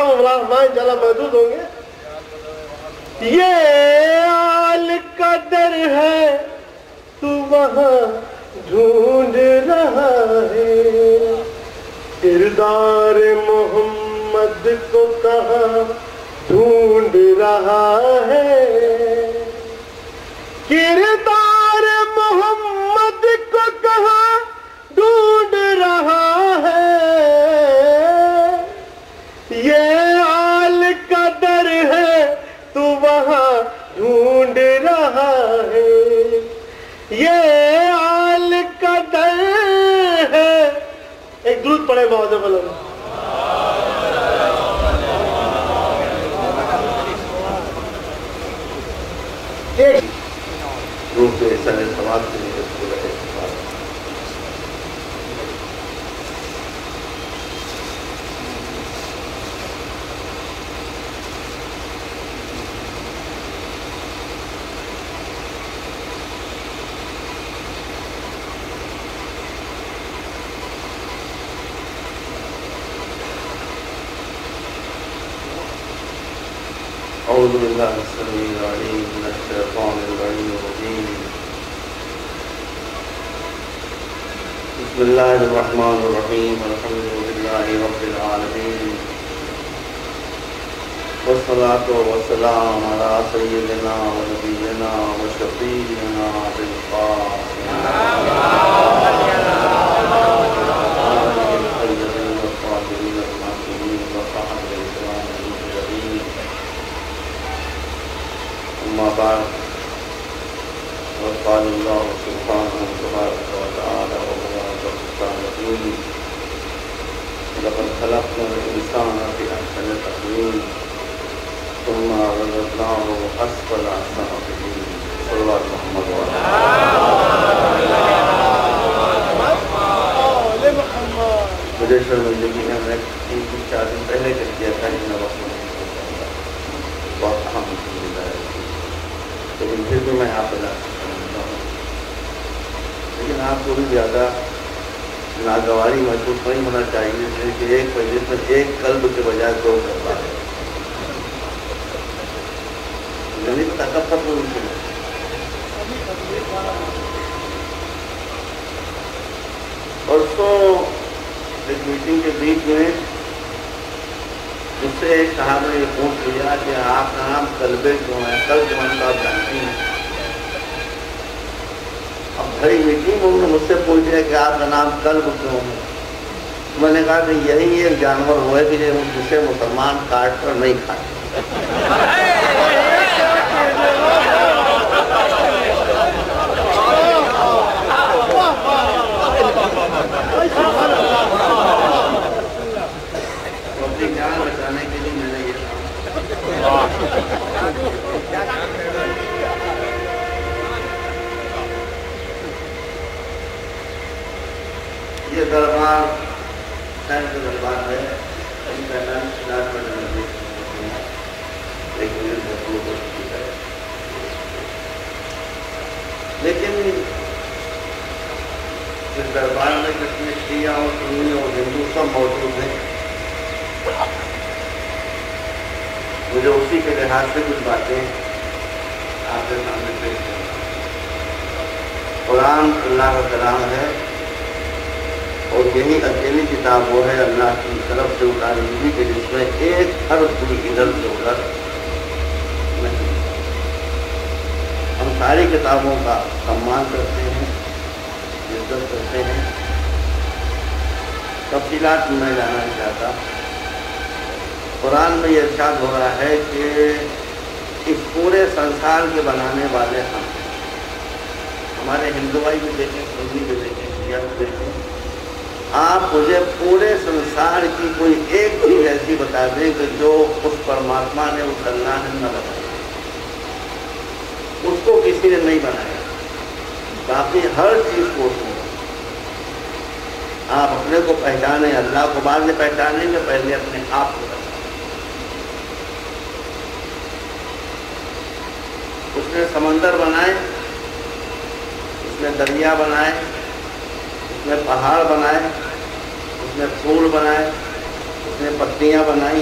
انشاءاللہ محدود ہوں گے. یہ آل کا در ہے تو وہاں ڈھونڈ رہا ہے، کردار محمد کو کہاں ڈھونڈ رہا ہے، کردار محمد کو کہاں ڈھونڈ رہا ہے. یہ آل کا در ہے تو وہاں ڈھونڈ رہا ہے، یہ آل کا در ہے. ایک درود پڑھے معظم اللہ. روح کے سر سوال کے لیے پورا ہے. أعوذ بالله السميع العليم من الشيطان اللعين الرجيم. بسم الله الرحمن الرحيم. الحمد لله رب العالمين، والصلاة والسلام على سيدنا ونبينا وشفيعنا أبي القاسم الطيبين الطاهرين المعصومين وصحبه الكرام المجاهدين. أما بعد، وقال الله سبحانه تبارك وتعالى وهو أصدق القائلين: لقد خلقنا الإنسان في أحسن تقويم ثم رددناه أسفل سافلين. صلى الله عليه محمد وعلى آله محمد. مجھے شرمندگی ہے، میں 3-4 دن پہلے کر دیا تھا، لیکن وقت نہیں ہو سکتا. بہت اہم چیز ہے، لیکن پھر بھی میں آپ بتا سمجھتا ہوں. لیکن آپ کو بھی زیادہ ناگواری محسوس نہیں ہونا چاہیے کہ ایک مجلس میں ایک قلب کے بجائے 2 قلب ہے. نہیں پتا کب تک وہ پرسوں ایک میٹنگ کے بیچ میں مجھ سے ایک صاحب نے یہ پوچھ لیا کہ آپ کا نام قلبے کیوں ہے؟ قلب جو ہے آپ جانتی ہیں. اب بھری میٹنگ میں انہوں نے مجھ سے پوچھ لیا کہ آپ کا نام قلب کیوں ہے؟ میں نے کہا کہ یہی ایک جانور وہ ہے کہ جسے مسلمان کاٹ کر نہیں کھاتے. اپنی جان بچانے کے لیے میں نے یہ دربار شہر کا دربار ہے. لیکن اس دربار میں جس میں شیعہ اور سنی اور ہندو سب موجود ہیں، مجھے اسی کے لحاظ سے کچھ باتیں آپ کے سامنے پیش کرنا. قرآن اللہ کا کلام ہے اور یہی اکیلی کتاب وہ ہے اللہ کی طرف سے اتاری ہوئی کہ جس میں ایک حرف بھی ادھر سے ادھر نہیں. ہم ساری کتابوں کا سمان کرتے ہیں، عزت کرتے ہیں. تفصیلات میں جانا نہیں چاہتا. قرآن میں یہ ارشاد ہو رہا ہے کہ اس پورے سنسار کے بنانے والے ہم. ہمارے ہندو بھائی بھی دیکھیں، سنی بھی دیکھیں، شیعہ بھی دیکھیں. آپ مجھے پورے سنسار کی کوئی ایک چیز ایسی بتا دیں کہ جو اس پرماتما نے، اس اللہ نے نہ بتایا، اس کو کسی نے نہیں بنایا. باقی ہر چیز کو اس نے. آپ اپنے کو پہچانیں، اللہ کو بعد میں پہچانیں گے، پہلے اپنے آپ کو پہچانیں. اس نے سمندر بنائے، اس نے دریا بنائے، اس نے پہاڑ بنائے، اس نے پھول بنائے، اس نے پتیاں بنائی،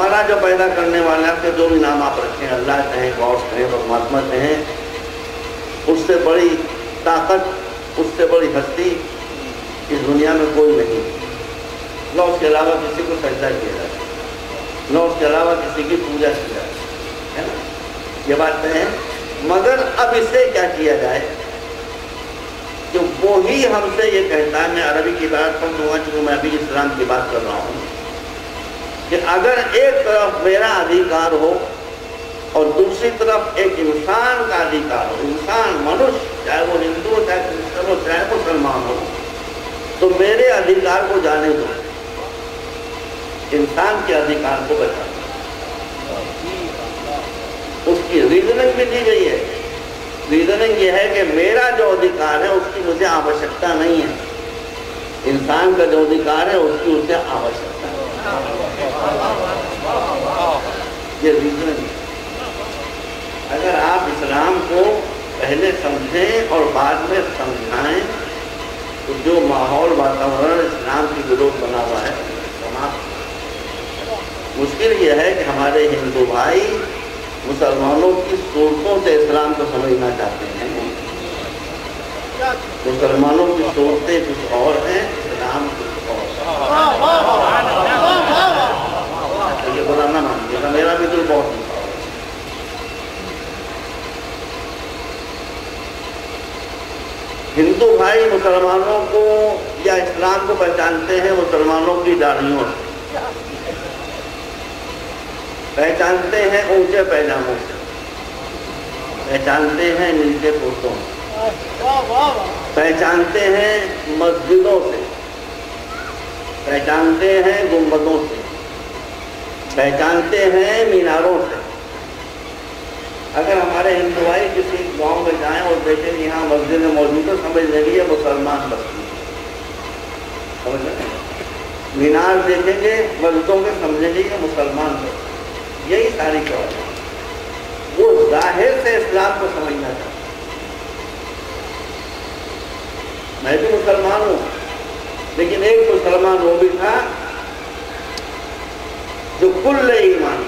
ہمارا جو پیدا کرنے والا کے جو بھی نام آپ رکھیں، اللہ کہیں، غوث کہیں، پرماتما کہیں، اس سے بڑی طاقت، اس سے بڑی ہستی اس دنیا میں کوئی نہیں، نہ اس کے علاوہ کسی کو سجدہ کیا جائے، نہ اس کے علاوہ کسی کی پوجا کی جائے، ہے نا؟ یہ بات ہے۔ مگر اب اس سے کیا کیا جائے کہ وہی ہم سے یہ کہتا ہے، میں عربی کی بات پڑھ دوں گا چونکہ میں ابھی اسلام کی بات کر رہا ہوں، کہ اگر ایک طرف میرا ادھیکار ہو اور دوسری طرف ایک انسان کا ادھیکار ہو، انسان منش، چاہے وہ ہندو ہو، چاہے کرسچن ہو، چاہے مسلمان ہو، تو میرے ادھیکار کو جانے دو، انسان کے ادھیکار کو بچا دو۔ اس کی ریزننگ بھی دی گئی ہے، ریزننگ یہ ہے کہ میرا جو ادھیکار ہے اس کی مجھے آوشکتا نہیں ہے، انسان کا جو ادھیکار ہے اس کی اسے آوشکتا ہے، یہ ریزننگ ہے۔ اگر آپ اسلام کو پہلے سمجھیں اور بعد میں سمجھائیں تو جو ماحول واتاورن اسلام کی گروہ بنا ہوا ہے سماپت۔ مشکل یہ ہے کہ ہمارے ہندو بھائی مسلمانوں کی صورتوں سے اسلام کو سمجھنا چاہتے ہیں، مسلمانوں کی صورتیں کچھ اور ہیں، اسلام کچھ اور ہے۔ یہ برا نہ مانیے گا، میرا بھی دل بہت دکھا۔ ہندو بھائی مسلمانوں کو یا اسلام کو پہچانتے ہیں مسلمانوں کی داڑھیوں سے، پہچانتے ہیں اونچے پیجاموں سے، پہچانتے ہیں نیچے کرتوں سے، پہچانتے ہیں مسجدوں سے، پہچانتے ہیں گنبدوں سے، پہچانتے ہیں میناروں سے۔ اگر ہمارے ہندو بھائی کسی گاؤں میں جائیں اور دیکھیں کہ یہاں مسجد موجود ہے، سمجھ لیں گے یہ مسلمان بستی ہے، سمجھ لیں گے۔ مینار دیکھیں گے مسجدوں کے، سمجھیں گے یہ مسلمان بستی، یہی ساری بات ہے۔ وہ ظاہر سے اسلام کو سمجھنا چاہتا ہے۔ میں بھی مسلمان ہوں، لیکن ایک مسلمان وہ بھی تھا جو کل ایمان،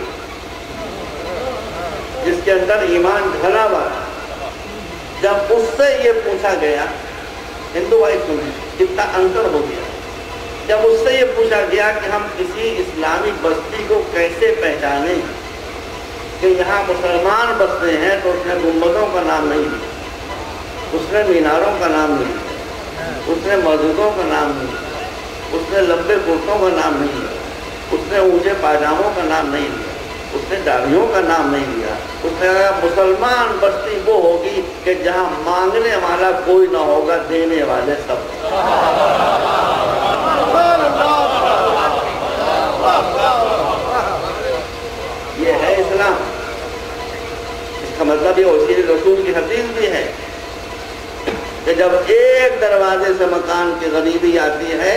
جس کے اندر ایمان ڈھلا ہوا تھا۔ جب اس سے یہ پوچھا گیا، ہندو بھائی سنیں کتنا انتر ہو گیا، جب اس سے یہ پوچھا گیا کہ ہم کسی اسلامی بستی کو کیسے پہچانیں کہ یہاں مسلمان بستے ہیں، تو اس نے گنبدوں کا نام نہیں لیا، اس نے میناروں کا نام نہیں لیا، اس نے مسجدوں کا نام نہیں لیا، اس نے لمبے کرتوں کا نام نہیں لیا، اس نے اونچے پاجاموں کا نام نہیں لیا، اس نے داڑھیوں کا نام نہیں لیا۔ اس نے کہا مسلمان بستی وہ ہوگی کہ جہاں مانگنے والا کوئی نہ ہوگا، دینے والے سب۔ یہ ہے اسلام۔ اس کا مطلب یہ اسی رسول کی حدیث بھی ہے کہ جب ایک دروازے سے مکان کی غریبی آتی ہے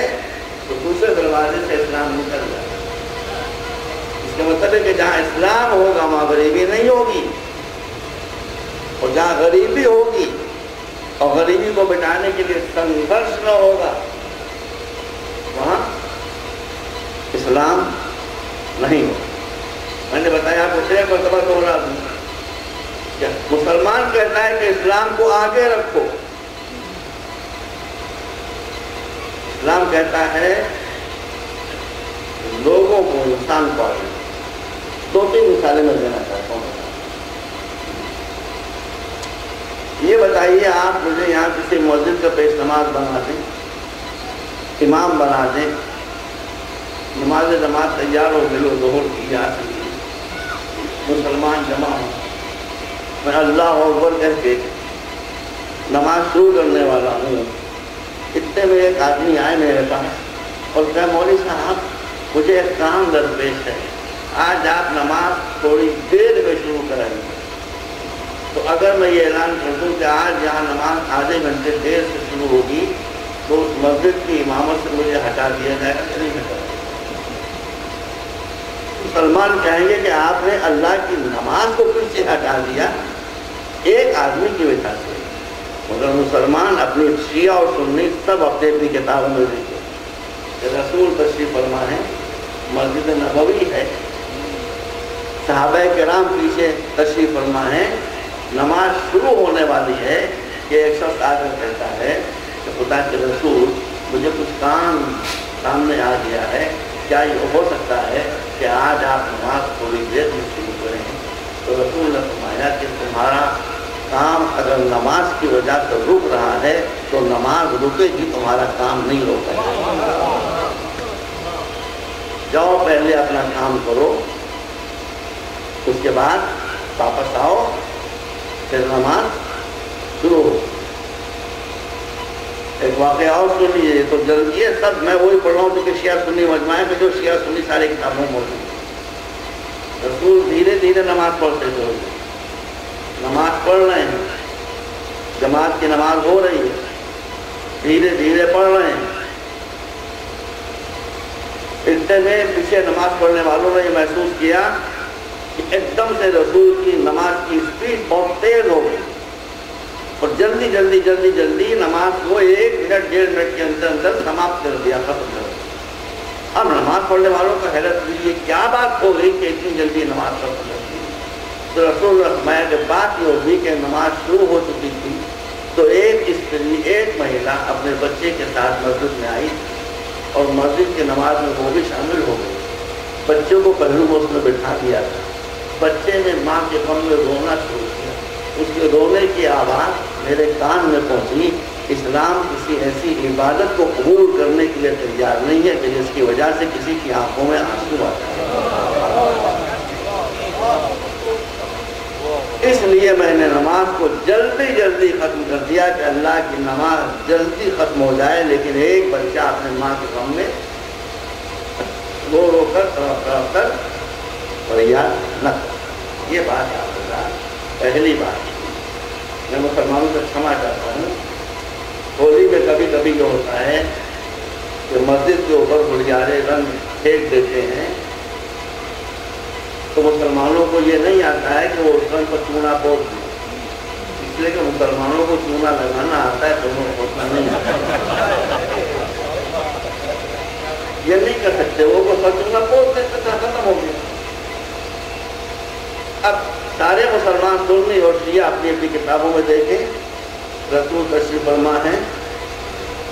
تو دوسرے دروازے سے اسلام نکل جاتا ہے۔ اس کا مطلب ہے کہ جہاں اسلام ہوگا وہاں غریبی نہیں ہوگی، اور جہاں غریبی ہوگی اور غریبی کو مٹانے کے لیے سنگھرش نہ ہوگا وہاں اسلام نہیں ہوگا۔ میں نے بتایا آپ کو ایک مرتبہ دوہرا دوں، کہ مسلمان کہتا ہے کہ اسلام کو آگے رکھو، اسلام کہتا ہے لوگوں کو، انسان کو آگے۔ دو تین مثالیں میں دینا چاہتا ہوں۔ یہ بتائیے آپ مجھے یہاں کسی مسجد کا پیش نماز بنا دیں، امام بنا دیں، نماز جماعت تیار ہو گئی ہو، ظہر کی جا سکتی، مسلمان جمع ہو، میں اللہ اکبر کہہ کے نماز شروع کرنے والا ہوں، اتنے میں ایک آدمی آئے میرے پاس اور کہا مولوی صاحب مجھے ایک کام درپیش ہے، آج آپ نماز تھوڑی دیر میں شروع کریں گے، تو اگر میں یہ اعلان کر دوں کہ آج یہاں نماز آدھے گھنٹے دیر سے شروع ہوگی تو اس مسجد کی امامت سے مجھے ہٹا دیا جائے گا کہ نہیں ہٹا؟ مسلمان کہیں گے کہ آپ نے اللہ کی نماز کو پھر سے ہٹا دیا ایک آدمی کی وجہ سے، مگر مسلمان اپنی شیعہ اور سنی سب اپنی اپنی کتابوں میں لکھے کہ رسول تشریف فرما ہے، مسجد نبوی ہے، صحابہ کرام پیچھے تشریف فرما ہے، نماز شروع ہونے والی ہے کہ ایک شخص آ کر کہتا ہے کہ خدا کے رسول مجھے کچھ کام سامنے آ گیا ہے، کیا یہ ہو سکتا ہے کہ آج آپ نماز تھوڑی دیر میں شروع کریں؟ تو رسول نے فرمایا کہ تمہارا کام اگر نماز کی وجہ سے رک رہا ہے تو نماز رکے گی، تمہارا کام نہیں روکے گا۔ جاؤ پہلے اپنا کام کرو، اس کے بعد واپس آؤ، پھر نماز شروع ہو۔ ایک واقعہ اور سنیے، تو جلدی ہے سب میں وہی پڑھ رہا ہوں کیونکہ شیعہ سنی مجمع ہے، جو شیعہ سنی سارے کتابوں میں موجود ہے۔ رسول دھیرے دھیرے نماز پڑھتے تھے، نماز پڑھ رہے ہیں، جماعت کی نماز ہو رہی ہے، دھیرے دھیرے پڑھ رہے ہیں۔ اتنے میں پیچھے نماز پڑھنے والوں نے یہ محسوس کیا کہ ایک دم سے رسول کی نماز کی اسپیڈ بہت تیز ہو گئی اور جلدی جلدی جلدی جلدی نماز کو 1 منٹ 1.5 منٹ کے اندر اندر سماپت کر دیا، ختم کر دیا۔ اب نماز پڑھنے والوں کو حیرت ہوئی، یہ کیا بات ہو گئی کہ اتنی جلدی نماز ختم کر دی؟ تو رسول رحمٰ کے بات یہ ہوگی کہ نماز شروع ہو چکی تھی تو ایک استری، ایک مہیلا اپنے بچے کے ساتھ مسجد میں آئی اور مسجد کی نماز میں وہ بھی شامل ہو گئی۔ بچوں کو پہلو میں اس نے بٹھا دیا تھا، بچے نے ماں کے غم میں رونا شروع کیا، اس کے رونے کی آواز میرے کان میں پہنچی۔ اسلام کسی ایسی عبادت کو قبول کرنے کے لیے تیار نہیں ہے کہ جس کی وجہ سے کسی کی آنکھوں میں آنسو آتا ہے۔ اس لیے میں نے نماز کو جلدی جلدی ختم کر دیا کہ اللہ کی نماز جلدی ختم ہو جائے، لیکن ایک بچہ اپنے ماں کے غم میں رو رو کر تڑپ کر فریاد نہ کر۔ یہ بات یاد رکھنا، پہلی بات۔ میں مسلمانوں سے کھما چاہتا ہوں، ہولی میں کبھی کبھی یہ ہوتا ہے کہ مسجد کے اوپر گلیارے رنگ پھینک دیتے ہیں، تو مسلمانوں کو یہ نہیں آتا ہے کہ وہ اس رنگ پر چونا پوچھ دیں، اس لیے کہ مسلمانوں کو چونا لگانا آتا ہے، دونوں پوچھنا نہیں آتا۔ یہ نہیں کر سکتے، وہ چونا پوچھ دیتے تو ختم ہو گیا۔ اب سارے مسلمان سنی اور شیعہ اپنی اپنی کتابوں میں دیکھیں، رسول تشریف فرما ہے،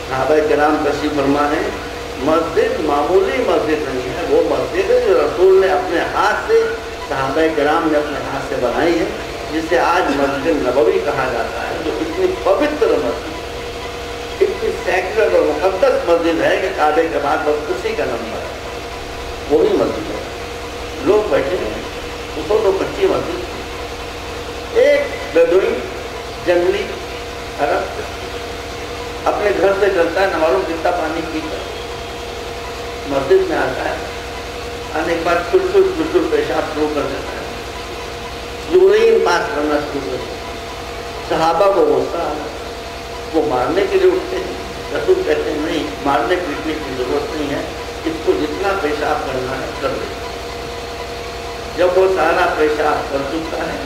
صحابہ کرام تشریف فرما ہے، مسجد معمولی مسجد نہیں ہے، وہ مسجد ہے جو رسول نے اپنے ہاتھ سے، صحابہ کرام نے اپنے ہاتھ سے بنائی ہے، جسے آج مسجد نبوی کہا جاتا ہے، جو اتنی پوتر مسجد، اتنی سیکرڈ اور مقدس مسجد ہے کہ کعبے کے بعد بس اسی کا نمبر ہے، وہی مسجد ہے۔ لوگ بیٹھے ہیں، اس کو تو کچی مسجد، ایک بدوئی جنگلی عرب اپنے گھر سے چلتا ہے، نہ معلوم کتنا پانی پیتا ہے، مسجد میں آتا ہے، آنے کے بعد چھل پیشاب شروع کر دیتا ہے، یورین پاس کرنا شروع کر دیتا ہے۔ صحابہ کو غصہ آیا، وہ مارنے کے لیے اٹھتے ہیں، رسول کہتے ہیں نہیں، مارنے پیٹنے کی ضرورت نہیں ہے، اس کو جتنا پیشاب کرنا ہے کر دے۔ جب وہ سارا پیشاب کر چکتا ہے،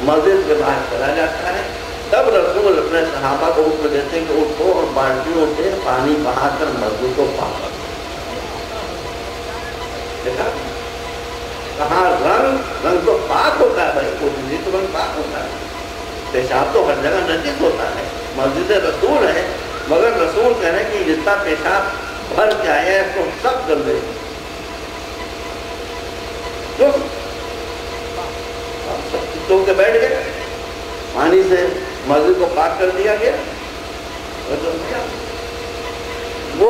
مسجد کے باہر چلا جاتا ہے، تب رسول اپنے صحابہ کو حکم دیتے ہیں کہ اٹھو اور بالٹیوں سے پانی بہا کر مسجد کو پاک کرو۔ دیکھا کہاں رنگ تو پاک ہوتا ہے بھائی، وہ تو رنگ پاک ہوتا ہے، پیشاب تو ہر جگہ نجس ہوتا ہے، مسجد رسول ہے، مگر رسول کہہ رہے ہیں کہ جتنا پیشاب بھر کے آیا ہے اس کو سب کر دے۔ تو کے بیٹھ گئے، پانی سے مسجد کو پاک کر دیا گیا، وہ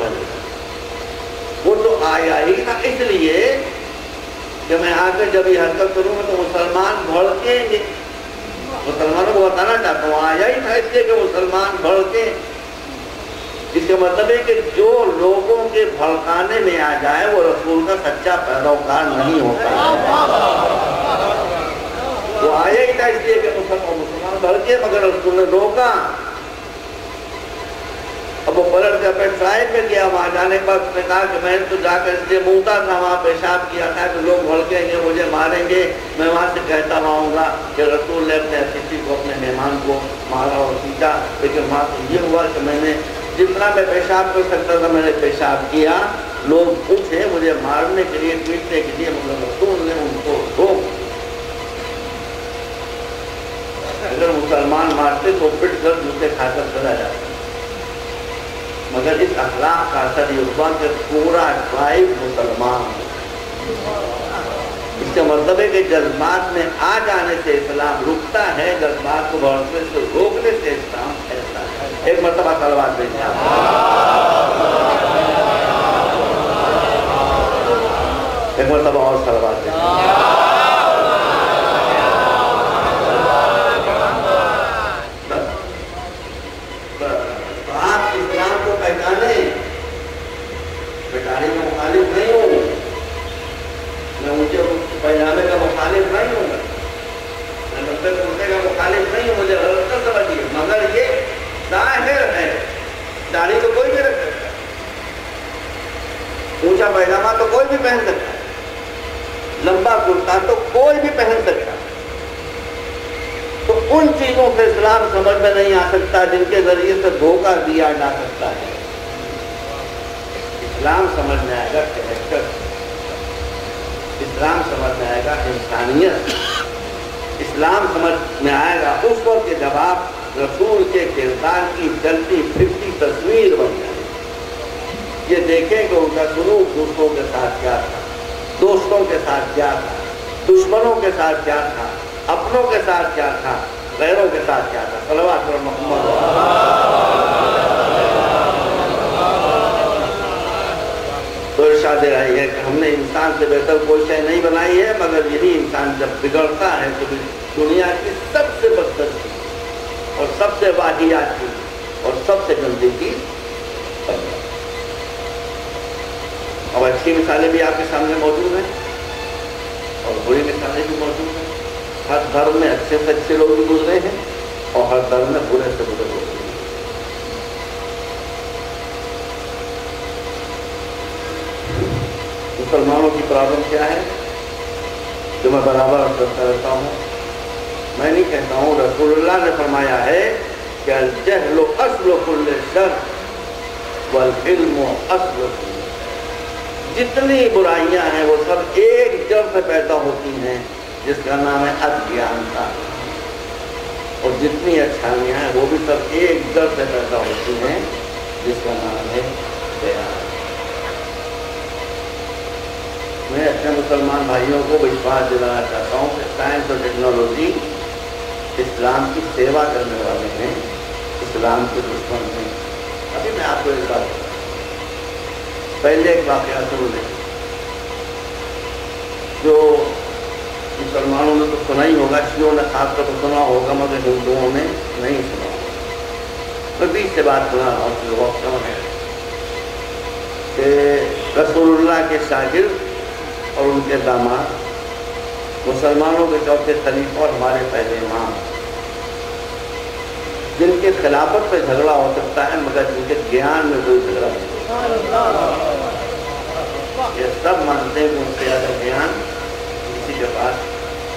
پڑ گیا۔ وہ تو آیا ہی تھا اس لیے کہ میں آ کر جب یہ حرکت کروں گا تو مسلمان بھڑکیں گے۔ مسلمانوں کو بتانا چاہتا ہوں، آیا ہی تھا اس لیے کہ مسلمان بھڑکیں۔ اس کا مطلب ہے کہ جو لوگوں کے بھڑکانے میں آ جائے وہ رسول کا سچا پیروکار نہیں ہوتا۔ وہ آیا ہی تھا اس لیے کہ مسلمان بھڑکے، مگر رسول نے روکا۔ اب وہ پلٹ کر اپنے ٹرائب میں گیا، وہاں جانے کے بعد اس نے کہا کہ میں تو جا کر اس لیے موتا تھا، وہاں پیشاب کیا تھا کہ لوگ بھڑکیں گے، مجھے ماریں گے، میں وہاں سے کہتا رہوں گا کہ رسول نے اپنے اتھی کو، اپنے مہمان کو مارا اور پیٹا، لیکن وہاں تو یہ ہوا کہ میں نے جتنا میں پیشاب کر سکتا تھا میں نے پیشاب کیا، لوگ پوچھے مجھے مارنے کے لیے پیٹنے کے لیے مگر رسول نے ان کو روک، اگر مسلمان مارتے تو پٹ کر جوتے کھا کر چلا جاتا، مگر اس اخلاق کا اثر یہ ہوا کہ پورا ٹرائب مسلمان، اس کا مطلب ہے کہ جذبات میں آ جانے سے اسلام رکتا ہے، جذبات کو بڑھنے سے روکنے سے اسلام پھیلتا ہے۔ ایک مرتبہ صلوات بھیجیں، ایک مرتبہ اور صلوات بھیجیں۔ آپ اسلام کو پہچانے، بیکاری کا مخالف نہیں ہوں، میں اونچے پائجامے کا مخالف نہیں ہوں، میں لمبے کرتے کا مخالف نہیں ہوں، مجھے غلط نہ سمجھیے، مگر یہ ظاہر ہے، داڑھی تو کوئی بھی رکھ سکتا ہے، اونچا پائجامہ تو کوئی بھی پہن سکتا ہے، لمبا کرتا تو کوئی بھی پہن سکتا ہے، تو ان چیزوں سے اسلام سمجھ میں نہیں آ سکتا جن کے ذریعے سے دھوکہ دیا جا سکتا ہے۔ اسلام سمجھ میں آئے گا کریکٹر، اسلام سمجھ میں آئے گا انسانیت، اسلام سمجھ میں آئے گا اس وقت کے جب آپ رسول کے کردار کی چلتی پھرتی تصویر بن جائے، یہ دیکھیں کہ ان کا سلوک دوسروں کے ساتھ کیا تھا، دوستوں کے ساتھ کیا تھا، دشمنوں کے ساتھ کیا تھا، اپنوں کے ساتھ کیا تھا، غیروں کے ساتھ کیا تھا۔ صلوات پر محمد۔ تو ارشاد الہی ہے کہ ہم نے انسان سے بہتر کوئی شے نہیں بنائی ہے، مگر یہی انسان جب بگڑتا ہے تو دنیا کی سب سے بدتر چیز اور سب سے واہیات چیز اور سب سے گندی چیز بن جاتی ہے۔ اور اچھی مثالیں بھی آپ کے سامنے موجود ہیں اور بری مثالیں بھی موجود ہیں، ہر دھرم میں اچھے سے اچھے لوگ بھی گزرے ہیں اور ہر دھرم میں برے سے برے لوگ بھی۔ مسلمانوں کی پرابلم کیا ہے جو میں برابر کرتا رہتا ہوں، میں نہیں کہتا ہوں، رسول اللہ نے فرمایا ہے کہ الجہل اصل کل شر والعلم اصل کل شر، جتنی برائیاں ہیں وہ سب ایک جڑ سے پیدا ہوتی ہیں جس کا نام ہے اجیانتا، اور جتنی اچھائیاں ہیں وہ بھی سب ایک جڑ سے پیدا ہوتی ہیں جس کا نام ہے بیان۔ میں اپنے مسلمان بھائیوں کو وشواس دلانا چاہتا ہوں کہ سائنس اور ٹیکنالوجی اسلام کی سیوا کرنے والے ہیں، اسلام کے دشمن ہیں۔ ابھی میں آپ کو ایک بات بتاؤں، پہلے ایک واقعہ سن لیں جو مسلمانوں نے تو سنا ہی ہوگا، شیعوں نے خاص طور پر سنا ہوگا مگر ہندوؤں نے نہیں سنا ہوگا۔ میں بیچ سے بات سنا رہا ہوں ہے کہ رسول اللہ کے شاگرد اور ان کے داماد مسلمانوں کے چوتھے خلیفہ اور ہمارے پہلے امام، جن کے خلافت پہ جھگڑا ہو سکتا ہے مگر جن کے گیان میں کوئی جھگڑا نہیں ہوتا۔ یہ سب مانتے ہیں کہ ان سے زیادہ گیان کسی کے پاس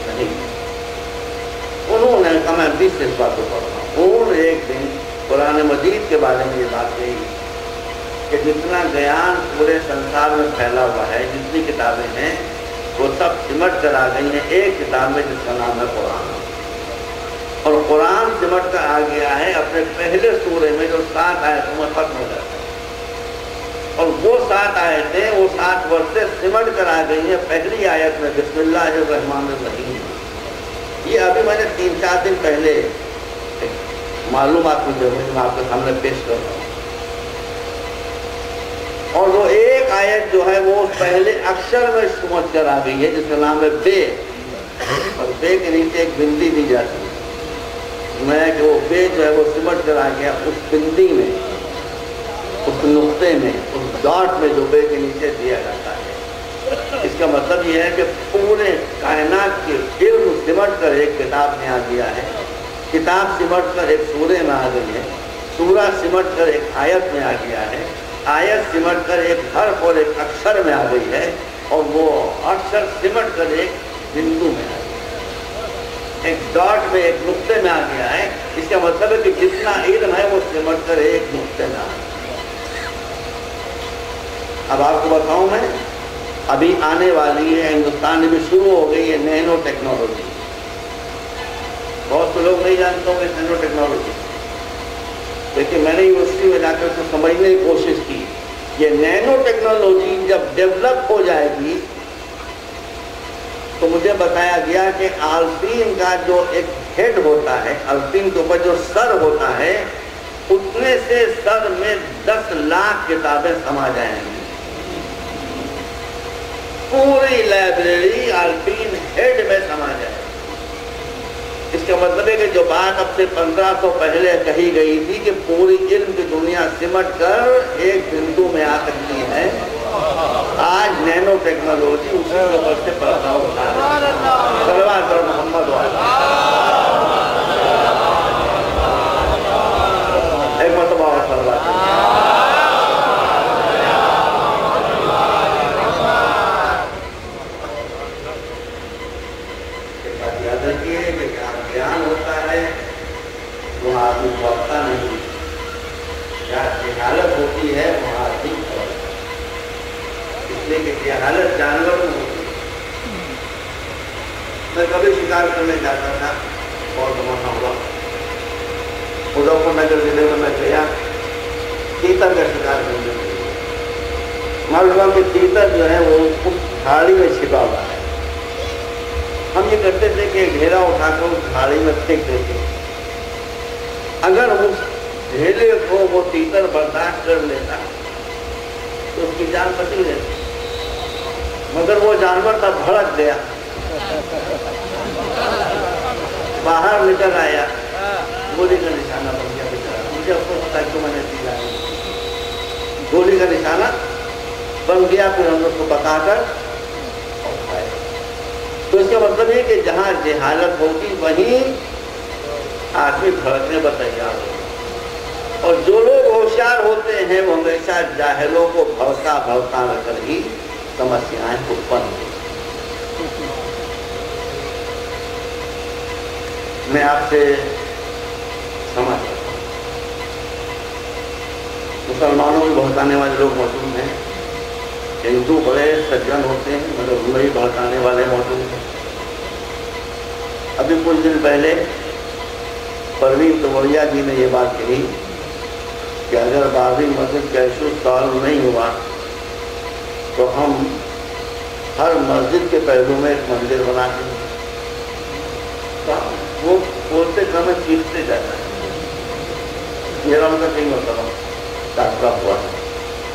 نہیں۔ انہوں نے کہا، میں 20 سے اس بات کو پڑھ رہا ہوں، انہوں نے ایک دن قرآن مجید کے بارے میں یہ بات کہی کہ جتنا گیان پورے سنسار میں پھیلا ہوا ہے، جتنی کتابیں ہیں وہ سب سمٹ کر آ گئی ہیں ایک کتاب میں جس کا نام ہے قرآن، اور قرآن سمٹ کر آ گیا ہے اپنے پہلے سورے میں جو 7 آیتوں میں ختم ہو جاتا ہے، اور وہ 7 آیتیں وہ 7 ورسیں سمٹ کر آ گئی ہیں پہلی آیت میں بسم اللہ الرحمن الرحیم۔ یہ ابھی میں نے 3-4 دن پہلے معلومات مجھے میں آپ کے سامنے پیش کر رہا ہوں، اور وہ ایک آیت جو ہے وہ پہلے اکثر میں سمجھ کر آ گئی ہے جس کا نام ہے بے، اور بے کے نیچے ایک بندی دی جاتی ہے، میں کہ وہ بے جو ہے وہ سمٹ کر آ گیا اس بندی میں، اس نقطے میں، اس ڈاٹ میں جو بے کے نیچے دیا جاتا ہے۔ اس کا مطلب یہ ہے کہ پورے کائنات کے علم سمٹ کر ایک کتاب میں آ گیا ہے، کتاب سمٹ کر ایک سورے میں آ گئی ہے، سورہ سمٹ کر ایک آیت میں آ گیا ہے، آیت سمٹ کر ایک حرف اور ایک اکثر میں آ گئی ہے، اور وہ اکثر سمٹ کر ایک بندو میں آ گئی ہے، ایک ڈاٹ میں ایک نقطے میں آ گیا ہے۔ اس کا مطلب ہے کہ جتنا علم ہے وہ سمٹ کر ایک نقطے میں آ گیا۔ اب آپ کو بتاؤں میں، ابھی آنے والی ہے ہندوستان میں بھی شروع ہو گئی ہے نینو ٹیکنالوجی. بہت سے لوگ نہیں جانتے ہوں گے نینو ٹیکنالوجی، لیکن میں نے یونیورسٹی میں جا کر اسے سمجھنے کی کوشش کی. یہ نینو ٹیکنالوجی جب ڈیولپ ہو جائے گی تو مجھے بتایا گیا کہ آلپین کا جو ایک ہیڈ ہوتا ہے، آلپین کے اوپر جو سر ہوتا ہے، اتنے سے سر میں 10 لاکھ کتابیں سما جائیں گی. پوری لائبریری آلپین ہیڈ میں سما جائے. اس کا مطلب ہے کہ جو بات اب سے 1500 پہلے کہی گئی تھی کہ پوری علم کی دنیا سمٹ کر ایک بندو میں آ سکتی ہے، آج نینو ٹیکنالوجی اسی کے اوپر سے پردہ اٹھا ہے. صلوات پر محمد ایک مرتبہ اور صلوات. یاد رکھیے کہ جہاں گیان ہوتا ہے وہاں آدمی بھٹکتا نہیں، جہاں جہالت ہوتی ہے وہاں آدمی بھٹکتا. اس لیے کہ جہالت جانور میں ہوتی ہے. میں کبھی شکار کرنے جاتا تھا، بہت زمانہ ہوا، مظفر نگر ضلع میں میں گیا تیتر کا شکار کرنے کے لیے. معلوم کہ تیتر جو ہے وہ اس جھاڑی میں چھپا ہوا ہے. ہم یہ کرتے تھے کہ ڈھیرا اٹھا کر اس جھاڑی میں پھینک دیتے. اگر اس ڈھیلے کو وہ تیتر برداشت کر لیتا تو اس کی جان بچی رہتی، مگر وہ جانور تب بھڑک گیا، باہر نکل آیا، گولی کا نشانہ بن گیا بیچارہ. مجھے افسوس تھا کہ میں نے دیا گولی کا نشانہ بن گیا. پھر ہم اس کو پکا کر کھائے. تو اس کا مطلب ہے کہ جہاں جہالت ہوگی وہیں آدمی بھڑکنے پر تیار ہوگا. اور جو لوگ ہوشیار ہوتے ہیں وہ ہمیشہ جاہلوں کو بھڑکا رہ کر ہی سمسیائیں اتپن ہوتی. میں آپ سے سمجھ رہا ہوں، مسلمانوں کو بھڑکانے والے لوگ موجود ہیں. ہندو بڑے سجن ہوتے ہیں مگر انہیں ہی بھڑکانے والے موجود ہیں. ابھی کچھ دن پہلے پروین تومریا جی نے یہ بات کہی کہ اگر بابری مسجد کا ایشو سالو نہیں ہوا تو ہم ہر مسجد کے پہلو میں ایک مندر بنا دیں. وہ بولتے کم چیختے جاتا ہے. میرا ان کا کہیں مطلب ڈاکٹر ہوا ہے،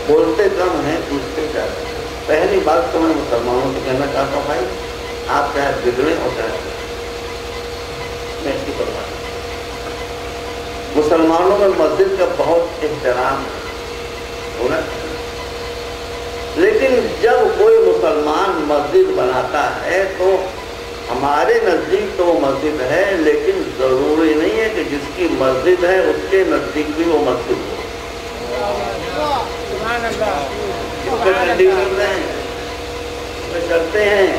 بولتے کم ہیں پوچھتے جاتے ہیں. پہلی بات تو میں مسلمانوں سے کہنا چاہتا ہوں، بھائی آپ چاہے بگڑے ہو چاہے میں اس کی پرواہ نہیں. مسلمانوں میں مسجد کا بہت احترام ہونا، لیکن جب کوئی مسلمان مسجد بناتا ہے تو ہمارے نزدیک تو وہ مسجد ہے، لیکن ضروری نہیں ہے کہ جس کی مسجد ہے اس کے نزدیک بھی وہ مسجد ہو. چلتے ہیں.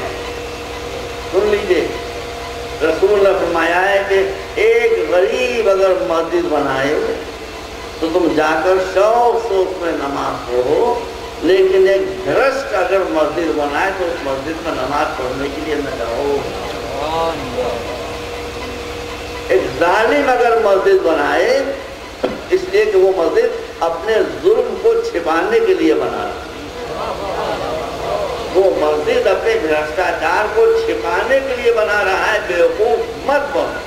سن لیجیے، رسول اللہ فرمایا ہے کہ ایک غریب اگر مسجد بنائے تو تم جا کر شوق سے اس میں نماز پڑھو، لیکن ایک گھرسٹ اگر مسجد بنائے تو اس مسجد میں نماز پڑھنے کے لیے نہ جاؤ. ایک ظالم اگر مسجد بنائے اس لیے کہ وہ مسجد اپنے ظلم کو چھپانے کے لیے بنا رہا ہے، وہ مسجد اپنے بھرشٹاچار کو چھپانے کے لیے بنا رہا ہے. بیوقوف مت بنو.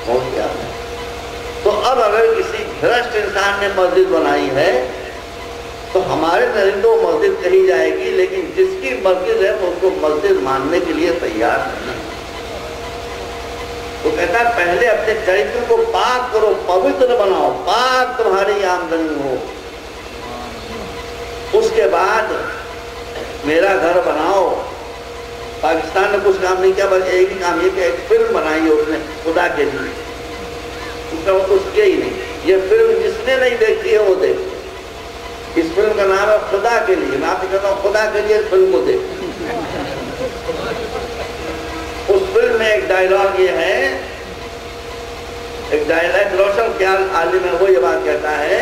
ہو گیا. تو اب اگر کسی بھرشٹ انسان نے مسجد بنائی ہے تو ہمارے نظر تو مسجد کہی جائے گی، لیکن جس کی مسجد ہے وہ اس کو مسجد ماننے کے لیے تیار نہیں. تو کہتا ہے پہلے اپنے چریتر کو پاک کرو، پوتر بناؤ، پاک تمہاری آمدنی ہو، اس کے بعد میرا گھر بناؤ. پاکستان نے کچھ کام نہیں کیا، بس ایک ہی کام یہ کہ ایک فلم بنائی ہے اس نے خدا کے لیے. اس کا وہ کچھ کیا ہی نہیں. یہ فلم جس نے نہیں دیکھی ہے وہ دیکھ. اس فلم کا نام ہے خدا کے لیے. میں آپ سے کہتا ہوں خدا کے لیے اس فلم کو دیکھ. اس فلم میں ایک ڈائلاگ یہ ہے، ایک ڈائلاگ روشن خیال عالم ہے، وہ یہ بات کہتا ہے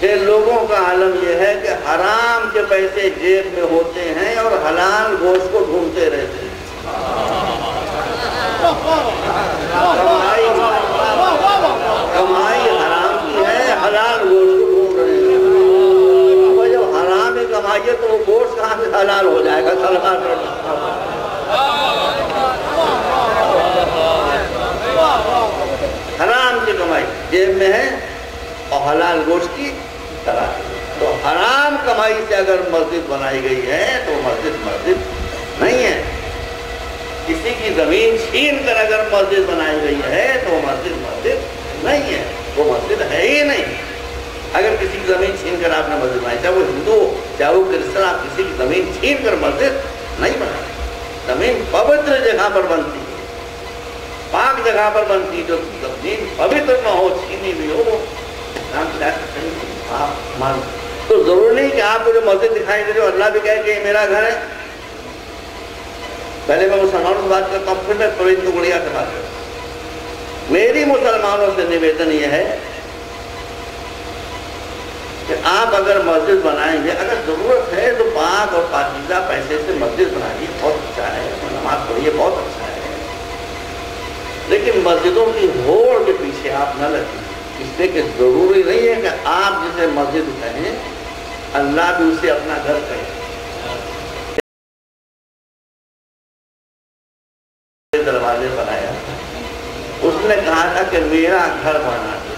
کہ لوگوں کا عالم یہ ہے کہ حرام کے پیسے جیب میں ہوتے ہیں اور حلال گوشت کو ڈھونڈتے رہتے ہیں. کمائی حرام کی ہے, حلال گوشت کو ڈھونڈ رہے ہیں. جب حرام ہی کمائیے تو وہ گوشت کہاں سے حلال ہو جائے گا؟ سلمان حرام کی کمائی جیب میں ہے اور حلال گوشت کی طرح. تو حرام کمائی سے اگر مسجد بنائی گئی ہے تو مسجد نہیں ہے. کسی کی زمین چھین کر اگر مسجد بنائی گئی ہے تو وہ مسجد نہیں ہے, وہ مسجد ہے ہی نہیں. اگر کسی کی زمین چھین کر آپ نے مسجد بنائی, چاہے وہ ہندو ہو چاہے وہ کرسچن, آپ کسی کی زمین چھین کر مسجد نہیں بنائی. زمین پوتر جگہ پر بنتی ہے, پاک جگہ پر بنتی. جو زمین پوتر نہ ہو, چھینی بھی ہو, تو ضرور نہیں کہ آپ کو جو مسجد دکھائی دے رہے ہو اللہ بھی کہے کہ یہ میرا گھر ہے. پہلے میں مسلمانوں سے بات کرتا ہوں, پھر میں پروین ٹکڑیا سے بات کرتا ہوں. میری مسلمانوں سے نویدن یہ ہے کہ آپ اگر مسجد بنائیں گے, اگر ضرورت ہے تو پاک اور پاکیزہ پیسے سے مسجد بنائیے, بہت اچھا ہے, نماز پڑھیے, بہت اچھا ہے. لیکن مسجدوں کی ہوڑ کے پیچھے آپ نہ لگیں, اس لیے کہ ضروری نہیں ہے کہ آپ جسے مسجد کہیں اللہ بھی اسے اپنا گھر کہے. دروازے بنایا, اس نے کہا تھا کہ میرا گھر بنا دے.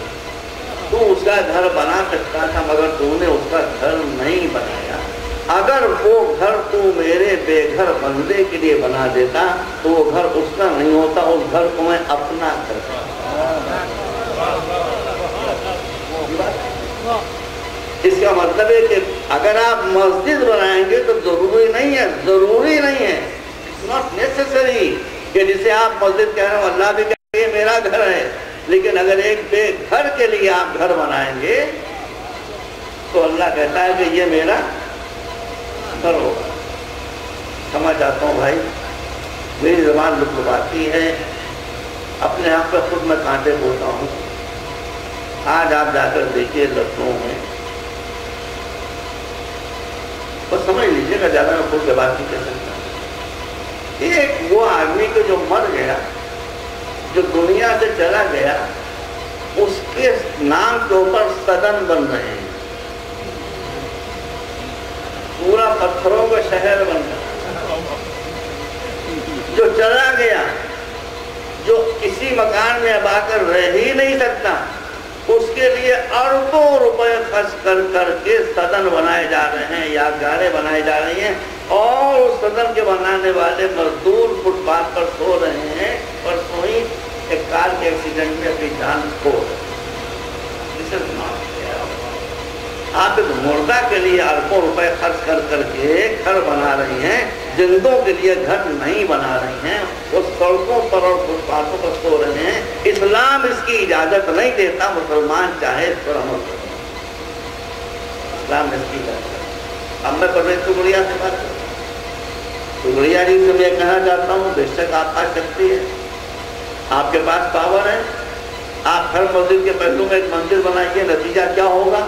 تو اس کا گھر بنا سکتا تھا مگر تو نے اس کا گھر نہیں بنایا. اگر وہ گھر تو میرے بے گھر بندے کے لیے بنا دیتا تو وہ گھر اس کا نہیں ہوتا, اس گھر کو میں اپنا گھر. اس کا مطلب ہے کہ اگر آپ مسجد بنائیں گے تو ضروری نہیں ہے It's not necessary کہ جسے آپ مسجد کہہ رہے ہو اللہ بھی کہے میرا گھر ہے. لیکن اگر ایک بے گھر کے لیے آپ گھر بنائیں گے تو اللہ کہتا ہے کہ یہ میرا گھر ہوگا. سمجھ آتا ہوں بھائی, میری زبان لپلپاتی ہے, اپنے آپ پہ خود میں کانٹے بولتا ہوں. آج آپ جا کر دیکھیے لکھنؤ میں, بس سمجھ لیجیے گا, زیادہ میں خود سے بات نہیں کر سکتا. ایک وہ آدمی کو جو مر گیا, جو دنیا سے چلا گیا, اس کے نام کے اوپر سدن بن رہے ہیں, پورا پتھروں کا شہر بن رہا. جو چلا گیا, جو کسی مکان میں اب آ کر رہ ہی نہیں سکتا, اس کے لیے اربوں روپے خرچ کر کے سدن بنائے جا رہے ہیں, یادگاریں بنائی جا رہی ہیں, اور اس سدن کے بنانے والے مزدور فٹ پاتھ پر سو رہے ہیں. پرسوں ہی ایک کار کے ایکسیڈنٹ میں اپنی جان کھو رہے ہیں. آپ ایک مردہ کے لیے اربوں روپے خرچ کر کے گھر بنا رہی ہیں, زندوں کے لیے گھر نہیں بنا رہی ہیں. وہ سڑکوں پر اور فٹ پاتھوں پر سو رہے ہیں. اسلام اس کی اجازت نہیں دیتا, مسلمان چاہے اس پر عمل کرے, اسلام اس کی اجازت. اب میں پروین ٹکڑیا سے بات کرتا ہوں. ٹکڑیا جی سے میں کہنا چاہتا ہوں, بے شک آپ آ سکتی ہے, آپ کے پاس پاور ہے, آپ ہر مسجد کے پہلو میں ایک مندر بنائیے. نتیجہ کیا ہوگا؟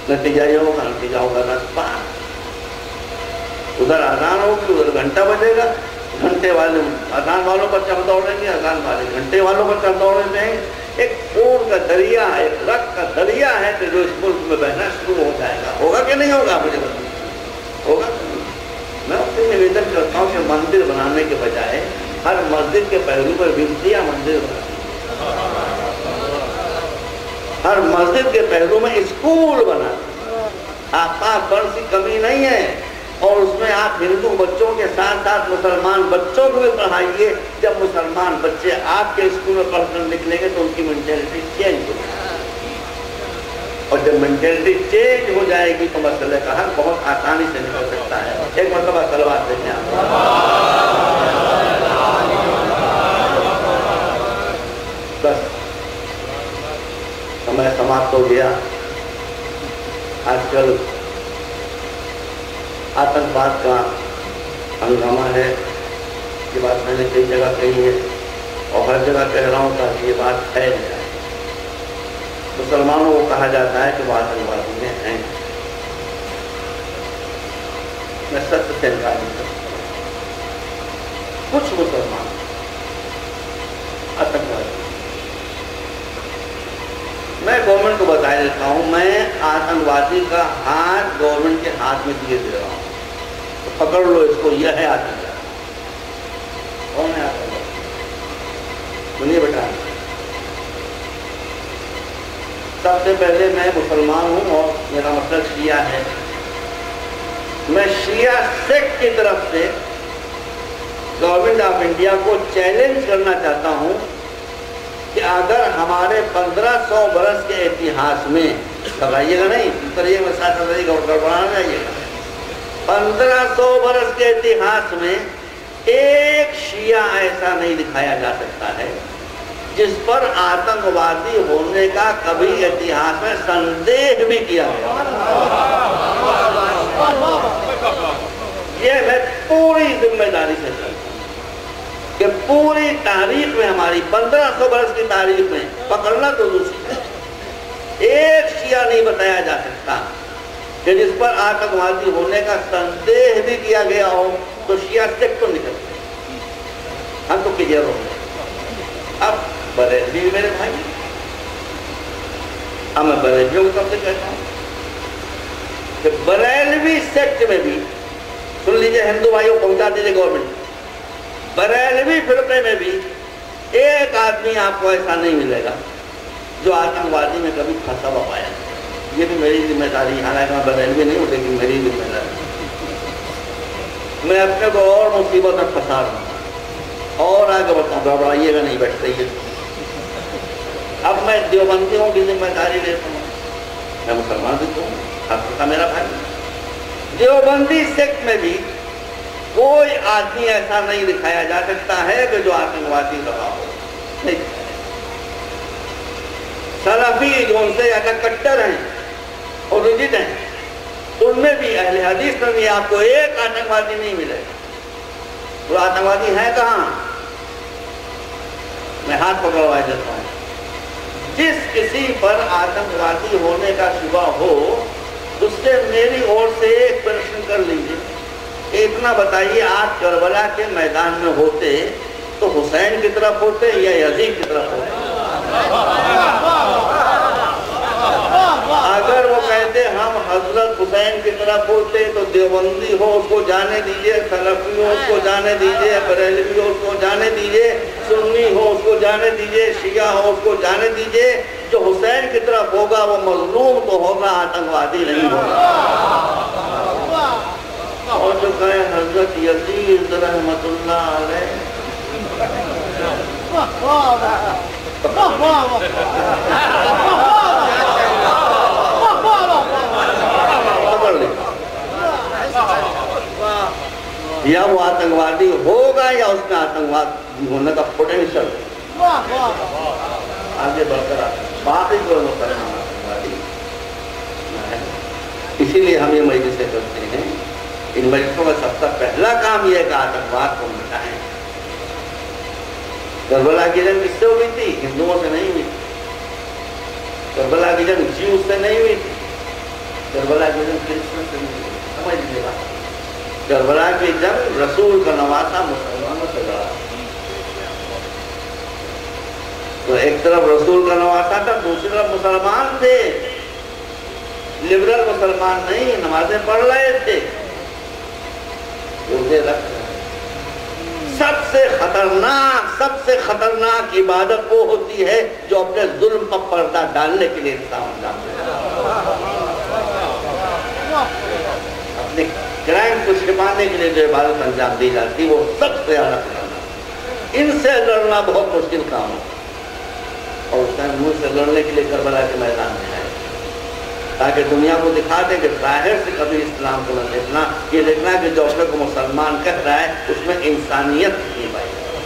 نتیجہ یہ ہوگا رسپا. ادھر اذان ہوگی, ادھر گھنٹہ بجے گا, گھنٹے والے اذان والوں پر چل دوڑیں گے, اذان والے گھنٹے والوں پر چل دوڑیں گے. ایک خون کا دریا, ایک رقت کا دریا ہے کہ جو اس ملک میں بہنا شروع ہو جائے گا. ہوگا کہ نہیں ہوگا؟ مجھے بتائیے, ہوگا. میں آپ سے نویدن کرتا ہوں کہ مندر بنانے کے بجائے ہر مسجد کے پہلو پر وسیع مندر بنائیں. ہر مسجد کے پہلو میں اسکول بنا, آپ پاس فرض کی کمی نہیں ہے, اور اس میں آپ ہندو بچوں کے ساتھ ساتھ مسلمان بچوں کو بھی پڑھائیے. جب مسلمان بچے آپ کے اسکول میں پڑھ کر نکلیں گے تو ان کی مینٹلٹی چینج ہو جائے گی, اور جب مینٹلٹی چینج ہو جائے گی تو مسئلے کا حل بہت آسانی سے نکل سکتا ہے. ایک مرتبہ صلوات دیکھیں آپ. بس سمے سماپت ہو گیا. آج کل آتنکواد کا ہنگامہ ہے, یہ بات میں نے کئی جگہ کہی ہے اور ہر جگہ کہہ رہا ہوں تاکہ یہ بات پھیل جائے. مسلمانوں کو کہا جاتا ہے کہ وہ آتنکوادی میں ہیں. میں سچ سے انکار نہیں کرتا. کچھ مسلمان آتنکوادی. میں گورنمنٹ کو بتا دیتا ہوں، میں آتنکوادی کا ہاتھ گورنمنٹ کے ہاتھ میں دے رہا ہوں، تو پکڑ لو اس کو، یہ ہے آتنکوادی. کون ہے آتنکوادی؟ سنیے بیٹا، سب سے پہلے میں مسلمان ہوں اور میرا مطلب شیعہ ہے. میں شیعہ سیکٹ کی طرف سے گورنمنٹ آف انڈیا کو چیلنج کرنا چاہتا ہوں کہ اگر ہمارے 1500 برس کے اتہاس میں، گھبرائیے گا نہیں، اس طرح میں ساتھ گڑبڑانا چاہیے گا، 1500 برس کے اتہاس میں ایک شیعہ ایسا نہیں دکھایا جا سکتا ہے جس پر آتنکوادی ہونے کا کبھی اتہاس میں سندیہ بھی کیا گیا. یہ میں پوری ذمہ داری سے کہتا ہوں کہ پوری تاریخ میں، ہماری 1500 برس کی تاریخ میں، پکڑنا تو دوسری ہے، ایک شیعہ نہیں بتایا جا سکتا کہ جس پر آتنکوادی ہونے کا سندیہ بھی کیا گیا ہو. تو شیعہ سیکٹ تو نکلتے ہم تو کلیئر ہو گئے. اب بریلوی بھی میرے بھائی، اب میں بریلویوں کو سب سے کہتا ہوں کہ بریلوی سیکٹ میں بھی، سن لیجئے ہندو بھائیوں، پہنچا دیجئے گورنمنٹ، بریلوی فرقے میں بھی ایک آدمی آپ کو ایسا نہیں ملے گا جو آتنکوادی میں کبھی پھنسا ہوا پایا. یہ بھی میری ذمہ داری، حالانکہ میں بریلوی نہیں ہوں لیکن میری ذمہ داری. میں اپنے کو اور مصیبت میں پھنسا رہا ہوں اور آگے بڑھتا ہوں. گھبرائیے گا نہیں، بیٹھتے ہی. اب میں دیوبندیوں کی ذمہ داری لیتا ہوں. میں مسلمان بھی ہوں، حق کا میرا بھائی. دیوبندی سیکٹ میں بھی کوئی آدمی ایسا نہیں دکھایا جا سکتا ہے کہ جو آتنکوادی رہا ہو. نہیں. سلفی جو ان سے زیادہ کٹر ہیں اور رجڈ ہیں، ان میں بھی، اہل حدیث میں بھی آپ کو ایک آتنکوادی نہیں ملے گا. وہ آتنکوادی ہے کہاں؟ میں ہاتھ پکڑوا دیتا ہوں. جس کسی پر آتنکوادی ہونے کا شبہ ہو اس سے میری اور سے ایک پرشن کر لیجیے. اتنا بتائیے، آپ کربلا کے میدان میں ہوتے تو حسین کی طرف ہوتے یا یزید کی طرف ہوتے؟ اگر وہ کہتے ہم حضرت حسین کی طرف ہوتے تو دیوبندی ہو اس کو جانے دیجئے، سلفی ہو اس کو جانے دیجئے، بریلوی ہو اس کو جانے دیجئے، سنی ہو اس کو جانے دیجئے، شیعہ ہو اس کو جانے دیجئے. جو حسین کی طرف ہوگا وہ مظلوم تو ہوگا، آتنکوادی نہیں ہوگا. اور جو کہے حضرت یزید رحمت اللہ علیہ، یا وہ آتنکوادی ہوگا یا اس میں آتنکوادی ہونے کا پوٹینشل آگے بڑھ کر باقی کوئی مسلمان آتنکوادی. اسی لیے ہم یہ مجلسیں کرتے ہیں. ان مجلسوں کا سب سے پہلا کام یہ ہے کہ آتنکواد کو مٹائیں. کربلا کی جنگ کس سے ہوئی تھی؟ ہندوؤں سے نہیں ہوئی. کربلا کی جنگ جیو سے نہیں ہوئی تھی. کربلا کی جنگ کرسچن سے نہیں ہوئی. سمجھ لیجیے بات. کربلا کی جنگ رسول کا نواسا مسلمانوں سے لڑا. تو ایک طرف رسول کا نواسا تھا، دوسری طرف مسلمان تھے. لبرل مسلمان نہیں، نمازیں پڑھ رہے تھے. سب سے خطرناک عبادت وہ ہوتی ہے جو اپنے ظلم پر پردہ ڈالنے کے لیے انسان انجام دیتا ہے. اپنے کرائم کو چھپانے کے لیے جو عبادت انجام دی جاتی وہ سب سے زیادہ خطرناک. ان سے لڑنا بہت مشکل کام ہے. اور اس ٹائم منہ سے لڑنے کے لیے کربلا کے میدان میں آئے تاکہ دنیا کو دکھا دے کہ ظاہر سے کبھی اسلام کو نہ دیکھنا، یہ دیکھنا کہ جو اپنے کو مسلمان کہہ رہا ہے اس میں انسانیت کتنی پائی جاتی ہے،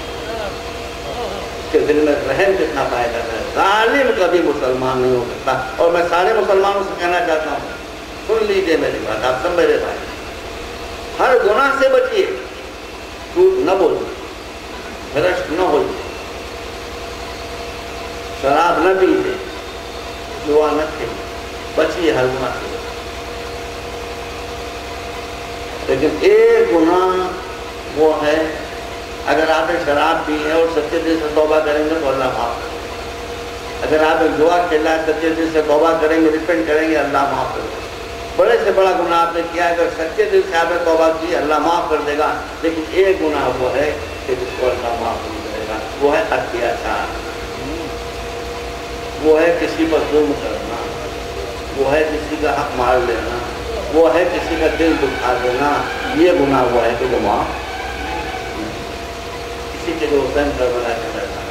اس کے دل میں رحم کتنا پایا جاتا ہے. ظالم کبھی مسلمان نہیں ہو سکتا. اور میں سارے مسلمانوں سے کہنا چاہتا ہوں، سن لیجیے میری بات، آپ سب میرے بھائی، ہر گناہ سے بچیے. جھوٹ نہ بولیے، بھرشٹ نہ ہوئیے، شراب نہ پیجیے، دعا نہ تھی، بچی ہر گناہ سے، لیکن ایک گناہ وہ ہے اگر آپ نے شراب پی ہے اور سچے دل سے توبہ کریں گے تو اللہ معاف کرے گا۔ اگر آپ نے جوا کھیلا ہے سچے دل سے توبہ کریں گے، ریپینٹ کریں گے، اللہ معاف کر دے گا۔ بڑے سے بڑا گناہ آپ نے کیا ہے، اگر سچے دل سے آپ نے توبہ کی اللہ معاف کر دے گا، لیکن ایک گناہ وہ ہے کہ جس کو اللہ معاف نہیں کرے گا، وہ ہے اتیاچار، وہ ہے کسی پر ظلم کرنا، وہ ہے کسی کا حق مار لینا، وہ ہے کسی کا دل دکھا دینا، یہ گناہ وہ ہے کہ وہ معاف کسی کے لیے حسین کربلا کے میدان،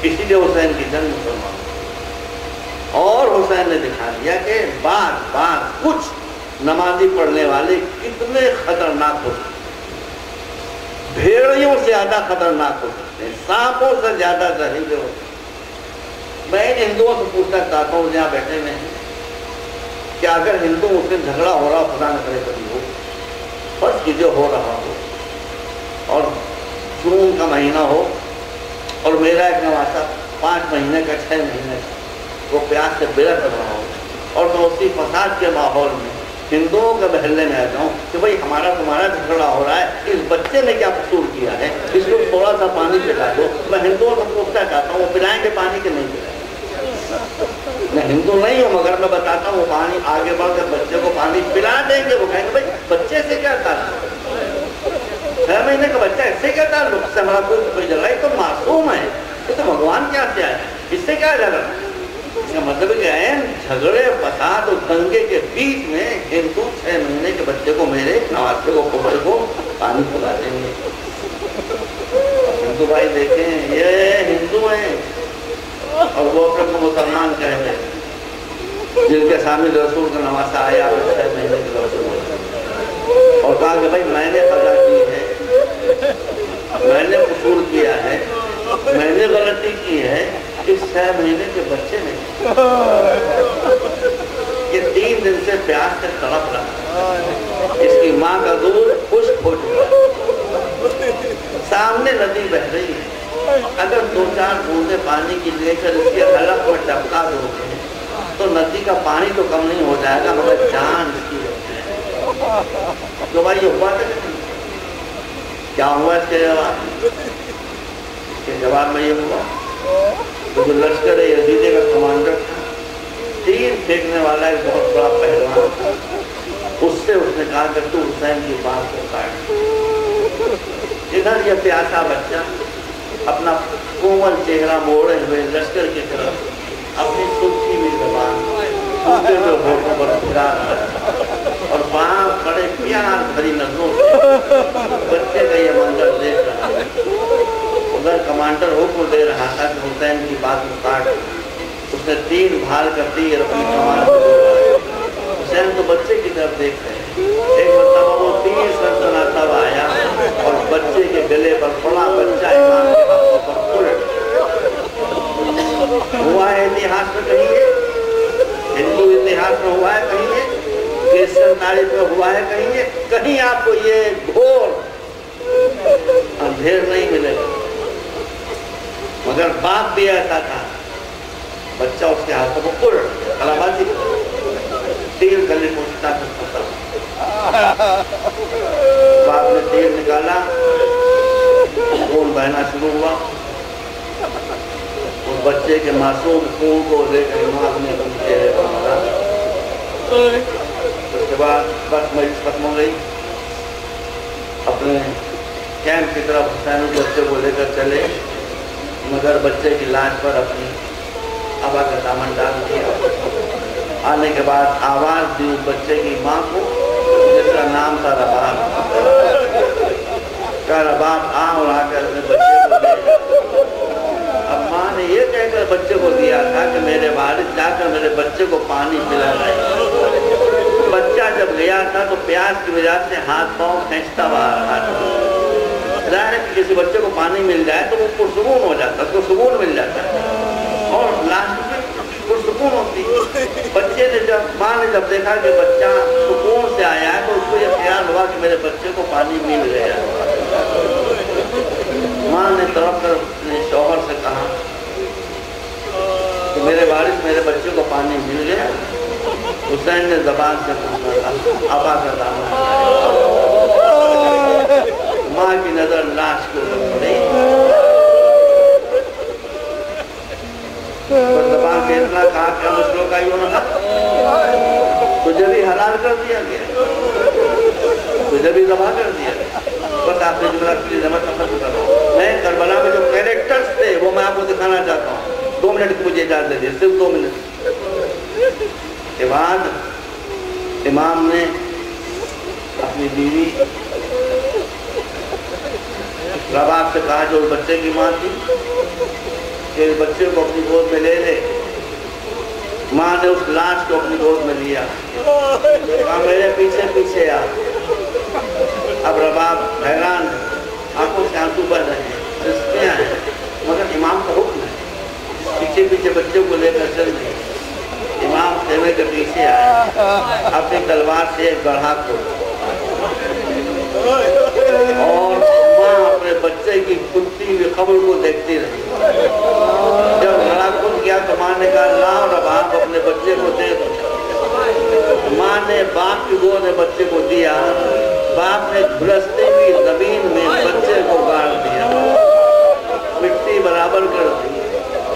کسی کے حسین کی جنگ مسلمان، اور حسین نے دکھا دیا کہ بات کچھ نمازی پڑھنے والے کتنے خطرناک ہو سکتے، بھیڑیوں سے زیادہ خطرناک ہو سکتے ہیں، سانپوں سے زیادہ زہریلے ہو سکتے ہیں۔ میں ان ہندوؤں سے پوچھنا چاہتا ہوں جہاں بیٹھے ہوئے ہیں کہ اگر ہندو مسلم جھگڑا ہو رہا ہو، خدا نہ کرے کبھی ہو، فرض کیجیے ہو رہا ہو، اور جون کا مہینہ ہو اور میرا ایک نواسا 5 مہینے کا 6 مہینے کا وہ پیاس سے بے کر رہا ہو، اور میں اسی فساد کے ماحول میں ہندوؤں کے محلے میں آ جاؤں کہ بھائی ہمارا تمہارا جھگڑا ہو رہا ہے، اس بچے نے کیا قصور کیا ہے، اس کو تھوڑا سا پانی پلا دو، میں ہندوؤں سے پوچھنا چاہتا ہوں وہ پلائیں گے پانی کے نہیں پلائیں گے؟ میں ہندو نہیں ہوں مگر میں بتاتا ہوں وہ پانی آگے بڑھ کر بچے کو پانی پلا دیں گے، وہ کہیں گے بھائی بچے سے کیا تعلق، 6 مہینے کا بچہ اس سے کیا تعلق، اس سے ہمارا کوئی جھگڑا، یہ تو معصوم ہے، یہ تو بھگوان کیا سے آیا ہے، اس سے کیا جھگڑا؟ اس کا مطلب کیا ہے، جھگڑے فساد اور دنگے کے بیچ میں ہندو 6 مہینے کے بچے کو، میرے نواسے کو، کوبل کو پانی پلا دیں گے۔ ہندو بھائی دیکھیں یہ ہندو ہیں اور وہ اپنے کو مسلمان کہہ رہے ہیں، جن کے سامنے رسول کا نواسا آیا 6 مہینے کے رسول اور کہا کہ بھائی میں نے خطا کی ہے، میں نے قصور کیا ہے، میں نے غلطی کی ہے، اس 6 مہینے کے بچے نے یہ 3 دن سے پیاس سے تڑپ رہا، اس کی ماں کا دودھ خشک ہو چکا، سامنے ندی بہ رہی ہے، اگر 2-4 بوندیں پانی کی لے کر اس کے حلق میں ٹپکا دو گے تو ندی کا پانی تو کم نہیں ہو جائے گا مگر جان اس کی ہوتی ہے۔ تو بھائی یہ ہوا کیا ہوا اس کے جواب؟ اس کے جواب میں یہ ہوا تو جو لشکر یزیدی کا کمانڈر تھا، تیر پھینکنے والا ایک بہت بڑا پہلوان تھا، اس سے اس نے کہا کہ تو حسین کی بات کو کاٹ، ادھر یہ پیاسا بچہ اپنا کومل چہرہ موڑے ہوئے لشکر کی طرف اپنی سرخی ہوئی زبان سوکھے ہوئے ہونٹوں پر پھرا رہا ہے اور وہاں بڑے پیار بھری نظروں سے بچے کا یہ منظر دیکھ رہا ہے۔ ادھر کمانڈر حکم دے رہا تھا کہ حسین کی بات کو کاٹ، اس نے 3 بھال کر تیر اپنی کمان سے دورا، حسین تو بچے کی طرف دیکھ رہے ہیں، ایک مرتبہ وہ تیر سنسناتا ہوا آیا اور بچے کے گلے پر بڑا بچہ امام کے ہاتھوں پر الٹ ہوا ہے۔ اتہاس میں کہیں ہے، ہندو اتہاس میں ہوا ہے کہیں ہے، کرسچن تاریخ میں ہوا ہے کہیں ہے، کہیں آپ کو یہ گھور اندھیر نہیں ملے گا، مگر باپ بھی ایسا تھا، بچہ اس کے ہاتھوں کو الٹ کلابازی تیر گلے کو اٹھتا کرتا، باپ نے تیر نکالا، خون بہنا شروع ہوا، اس بچے کے معصوم خون کو لے کر امام نے اپنے چہرے پر مارا۔ اس کے بعد بس مجلس ختم ہو گئی، اپنے کیمپ کی طرف حسین کے بچے کو لے کر چلے، مگر بچے کی لاش پر اپنی ابا کا دامن ڈال دیا۔ آنے کے بعد آواز دی اس بچے کی ماں کو جس کا نام تھا رباب، کہا رباب آ اور آ کر اپنے بچے کو دے۔ اب ماں نے یہ کہہ کر بچے کو دیا تھا کہ میرے والد جا کر میرے بچے کو پانی پلا لائے۔ بچہ جب گیا تھا تو پیاس کی وجہ سے ہاتھ پاؤں کھینچتا ہوا آ رہا تھا، ظاہر ہے کہ کسی بچے کو پانی مل جائے تو وہ پرسکون ہو جاتا ہے، اس کو سکون مل جاتا ہے اور لاسٹ میں پرسکون ہوتی ہے۔ بچے نے جب ماں نے جب دیکھا کہ بچہ سکون سے آیا ہے تو اس کو یہ خیال ہوا کہ میرے بچے کو پانی مل گیا۔ ماں نے تڑپ کر اپنے شوہر سے کہا کہ میرے والد میرے پانی مل گیا، حسین نے زبان سے پوچھا ابا کا دامن ماں کی نظر لاش کو پڑی، زبان سے اتنا کہا کہ مسلوں کا یوں نہ تجھے بھی حلال کر دیا گیا، تجھے بھی ذبح کر دیا گیا۔ بس آپ نے جملہ کی زحمت ختم کرو۔ میں کربلا میں جو کیریکٹرز تھے وہ میں آپ کو دکھانا چاہتا ہوں۔ 2 منٹ کی مجھے اجازت دے، صرف 2 منٹ کے بعد امام نے اپنی بیوی رباب سے کہا جو بچے کی ماں تھی کہ بچے کو اپنی گود میں لے لے۔ ماں نے اس لاش کو اپنی گود میں لیا، کہا میرے پیچھے پیچھے آ۔ اب رباب حیران ہے، آنکھوں سے آنسو بہہ رہے ہیں، رسکیاں ہیں، مگر امام کا حکم ہے پیچھے پیچھے بچوں کو لے کر چل رہے۔ امام خیمے کے پیچھے آئے، اپنی تلوار سے ایک گڑھا کھولا اور ماں اپنے بچے کی کھلتی ہوئی قبر کو دیکھتی رہی۔ جب گڑھا کھل گیا تو ماں نے کہا لاؤ رباب اپنے بچے کو دے دو۔ ماں نے باپ کی گود میں بچے کو دیا، باپ نے جھلستی ہوئی زمین میں بچے کو گاڑ دیا، مٹی برابر کر دی۔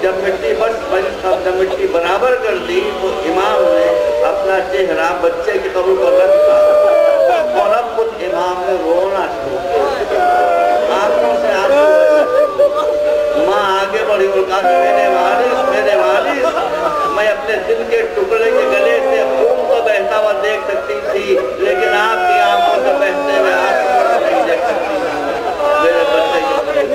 جب مٹی برابر کر دی تو امام نے اپنا چہرہ بچے کی قبر پر رکھا اور اب خود امام نے رونا شروع کیا، آنکھوں سے آنسو۔ ماں آگے بڑھی اور کہا میرے وارث میں اپنے دل کے ٹکڑے کے گلے سے خون کو بہتا ہوا دیکھ سکتی تھی، لیکن آپ کی آنکھوں سے بہتے ہوئے آنسو نہیں دیکھ سکتی میرے بچے کی قبر۔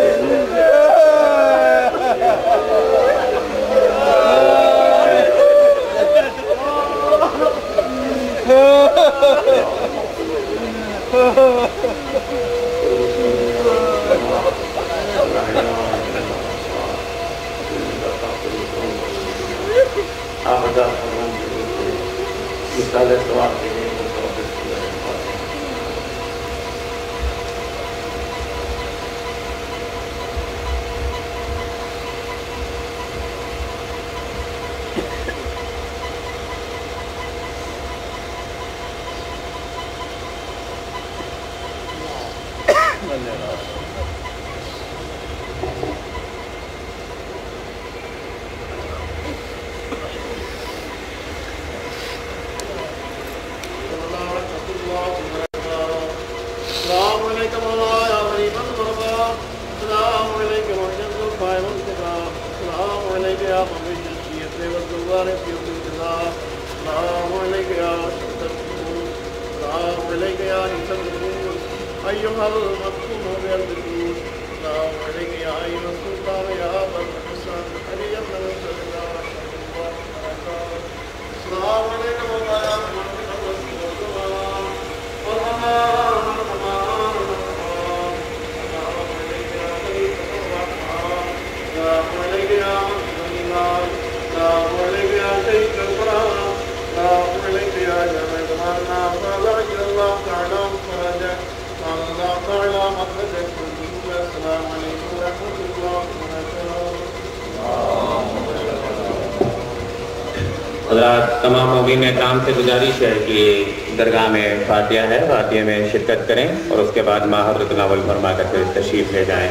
حضرات تمام مومنین اکرام سے گزارش ہے کہ درگاہ میں فاتحہ ہے، فاتحہ میں شرکت کریں اور اس کے بعد ماہ حضرت ناول فرما کر پھر تشریف لے جائیں۔